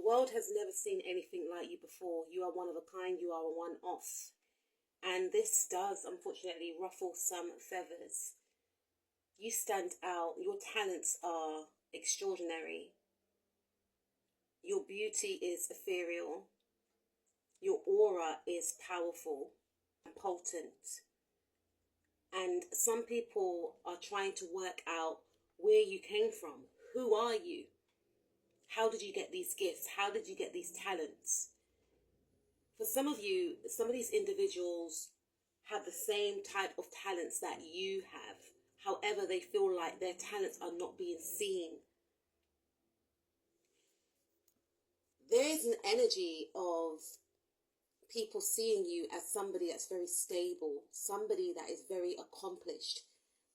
world has never seen anything like you before. You are one of a kind, you are a one-off. And this does, unfortunately, ruffle some feathers. You stand out, your talents are extraordinary. Your beauty is ethereal. Your aura is powerful and potent. And some people are trying to work out where you came from. Who are you? How did you get these gifts? How did you get these talents? For some of you, some of these individuals have the same type of talents that you have. However, they feel like their talents are not being seen. There is an energy of people seeing you as somebody that's very stable, somebody that is very accomplished.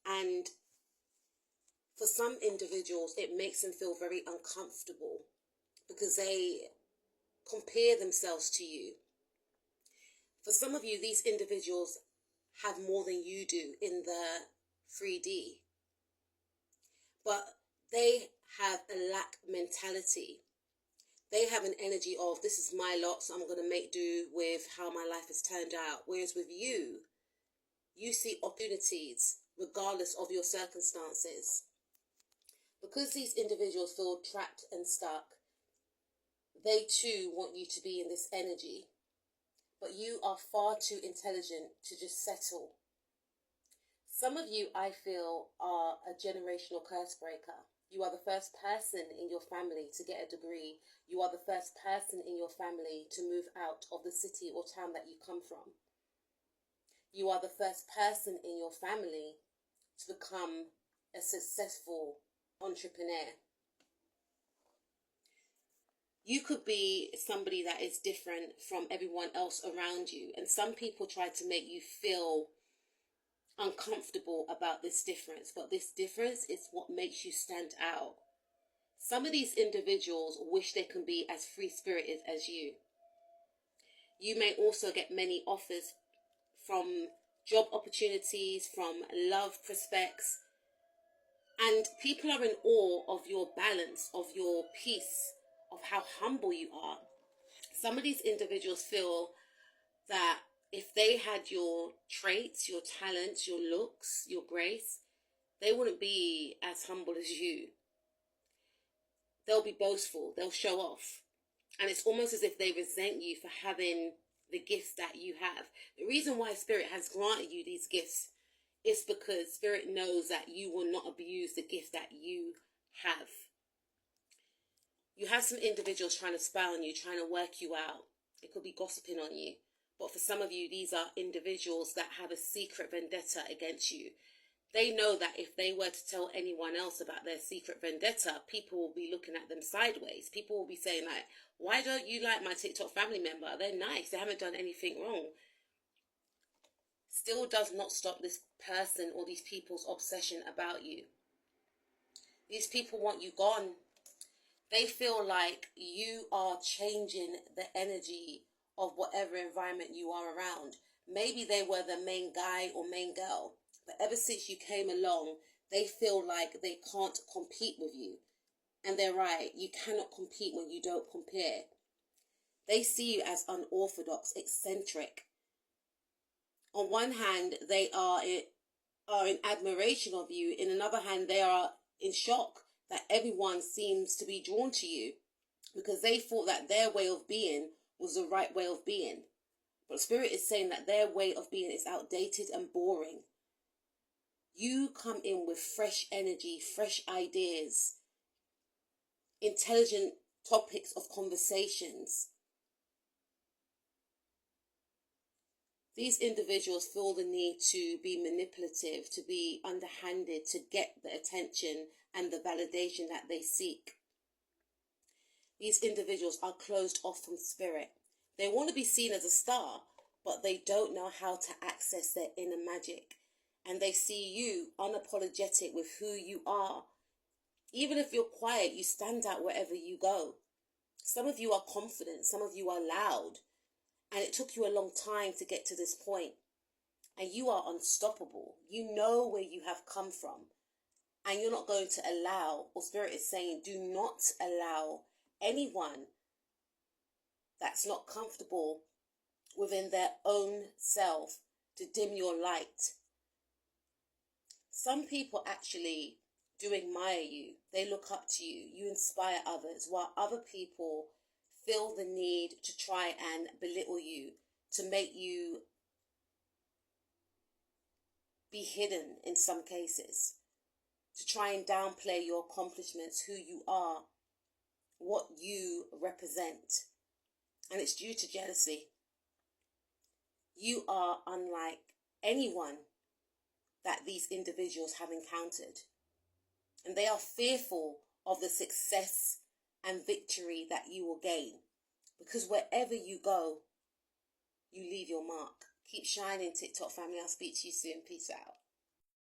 And for some individuals, it makes them feel very uncomfortable because they compare themselves to you. For some of you, these individuals have more than you do in the 3D. But they have a lack mentality. They have an energy of, this is my lot, so I'm going to make do with how my life has turned out. Whereas with you, you see opportunities regardless of your circumstances. Because these individuals feel trapped and stuck, they too want you to be in this energy. But you are far too intelligent to just settle. Some of you, I feel, are a generational curse breaker. You are the first person in your family to get a degree. You are the first person in your family to move out of the city or town that you come from. You are the first person in your family to become a successful entrepreneur. You could be somebody that is different from everyone else around you. And some people try to make you feel uncomfortable about this difference. But this difference is what makes you stand out. Some of these individuals wish they can be as free-spirited as you. You may also get many offers from job opportunities, from love prospects. And people are in awe of your balance, of your peace, of how humble you are. Some of these individuals feel that if they had your traits, your talents, your looks, your grace, they wouldn't be as humble as you. They'll be boastful, they'll show off. And it's almost as if they resent you for having the gifts that you have. The reason why Spirit has granted you these gifts is because Spirit knows that you will not abuse the gift that you have. You have some individuals trying to spy on you, trying to work you out. It could be gossiping on you. But for some of you, these are individuals that have a secret vendetta against you. They know that if they were to tell anyone else about their secret vendetta, people will be looking at them sideways. People will be saying like, why don't you like my TikTok family member? They're nice. They haven't done anything wrong. Still does not stop this person or these people's obsession about you. These people want you gone. They feel like you are changing the energy of whatever environment you are around. Maybe they were the main guy or main girl, but ever since you came along, they feel like they can't compete with you. And they're right, you cannot compete when you don't compare. They see you as unorthodox, eccentric. On one hand, they are in admiration of you. In another hand, they are in shock that everyone seems to be drawn to you because they thought that their way of being was the right way of being. But Spirit is saying that their way of being is outdated and boring. You come in with fresh energy, fresh ideas, intelligent topics of conversations. These individuals feel the need to be manipulative, to be underhanded, to get the attention and the validation that they seek. These individuals are closed off from Spirit. They want to be seen as a star, but they don't know how to access their inner magic. And they see you unapologetic with who you are. Even if you're quiet, you stand out wherever you go. Some of you are confident, some of you are loud. And it took you a long time to get to this point. And you are unstoppable. You know where you have come from. And you're not going to allow, or Spirit is saying, do not allow anyone that's not comfortable within their own self to dim your light. Some people actually do admire you. They look up to you. You inspire others, while other people feel the need to try and belittle you, to make you be hidden in some cases, to try and downplay your accomplishments, who you are, what you represent. And it's due to jealousy. You are unlike anyone that these individuals have encountered. And they are fearful of the success and victory that you will gain. Because wherever you go, you leave your mark. Keep shining, TikTok family. I'll speak to you soon. Peace out.